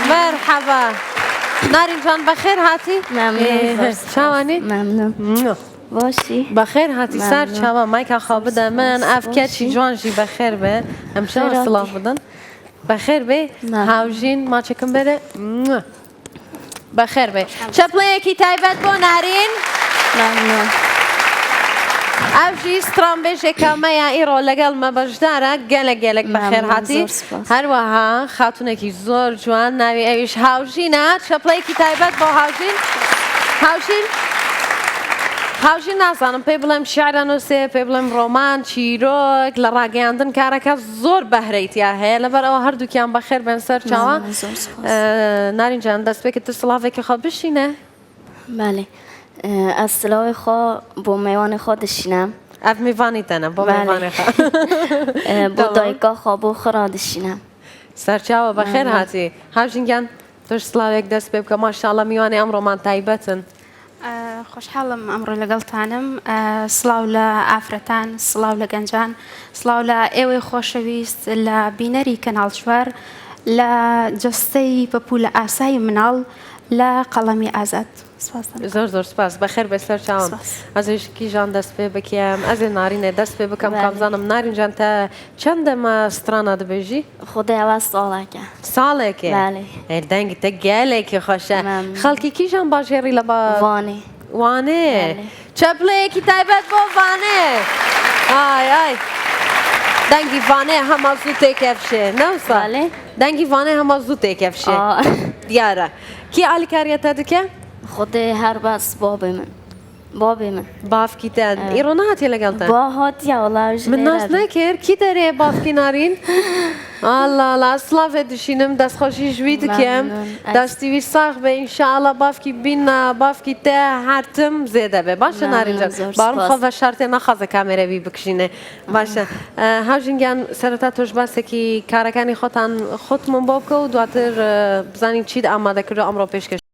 مرحبا نارین جان بخیر هاتی؟ ممنون چاوانی؟ ممنون باشی بخیر هاتی سر چاوا مایکا خواب بده من افکر چی جوان جی بخیر به همشه اصلاح بدن بخیر به هاوجین ما چکم بده بخیر به چپله یکی تایبت با نارین ممنون ئەوژی سترام بێژێکە ئیڕۆ لەگەڵ مەبەشدارە گەلێک بەخێر هاتی هەروەها خاتونێکی زۆر جوان ناوی ئەویش هاوژینە چەپڵەیەکی تایبەت بۆ هاوژین نازانم پێی بڵێم شیعرە نووسێ پێی بڵێم ڕۆمان چیرۆک لە ڕاگەیاندن کارەکە زۆر بەهرەیتیا هەیە لەبەرەوە هەردووکیان بەخێر بێن سەر چاوە نارین جان دەستپێکت تر سڵاوێکی خۆ بشینە بله از سلاح خوا با میوان خوا دشینم ئەف میوانیتەنە بۆ میوانێ بۆ دایکا خوا بۆ خڕا دشینە سەرچاوە بەخێر هاتی هاوژینگیان تۆش سڵاوێک دەست پێ بکە ماشاءڵڵە میوانی ئەمڕۆمان تایبەتن خۆشحاڵم ئەمڕۆ لەگەڵتانم سڵاو لە ئافرەتان سڵاو لە گەنجان سڵاو لە ئێوەی خۆشەویست لە بینەری کەناڵ چوار لە جستەی پەپوو لە ئاسایی مناڵ لە قەڵەمی ئازاد زۆر زۆر سپاس بەخێر بێ سەرچاوم ئەزێشکی ژان دەست پێ بکەم ئەزێ نارینێ دەست پێ بکەم کامزانم نارینجان تا چەند دەمە سترانە دەبێژی خدایوا ساڵاکە ساڵێکێ دەنگی تە گەلێکی خۆشە خەڵکی کیژان باشێڕی لە وانێ وانێ چەپلەیەکی تایبەت بۆ وانێ ئای ئای دەنگی وانێ هەما زوو تێکەفشێ نەوسا دەنگی وانێ هەما زوو تێکەفشێ دیارە کی ئالیکاریەتە دکە؟ خدای هەر باس بابێ من بابێ من بافکی تەن ئیڕۆ نهاتێ لەگەڵتە با هاتیە وڵاژ من ناز نەکرد کی دەرێ بافکی نارین؟ ئالله سڵاوێ دشینم دەستخۆشی ژووی دکەم دەستیوی ساغ بێ ئینشاءڵڵە بافکی بینە بافکی تە هەرتم زێ دەبێ باشە نارینجان باڕم خۆ بە شارتێ نەخەزە کامێرەوی بکشینێ باشە هاوژینگیان سەرەتا تۆش باسێکی کارەکانی خۆتان خۆتمم بۆ بکە و دواتر بزانین چیت ئامادەکردو ئەمڕۆ پێشکەش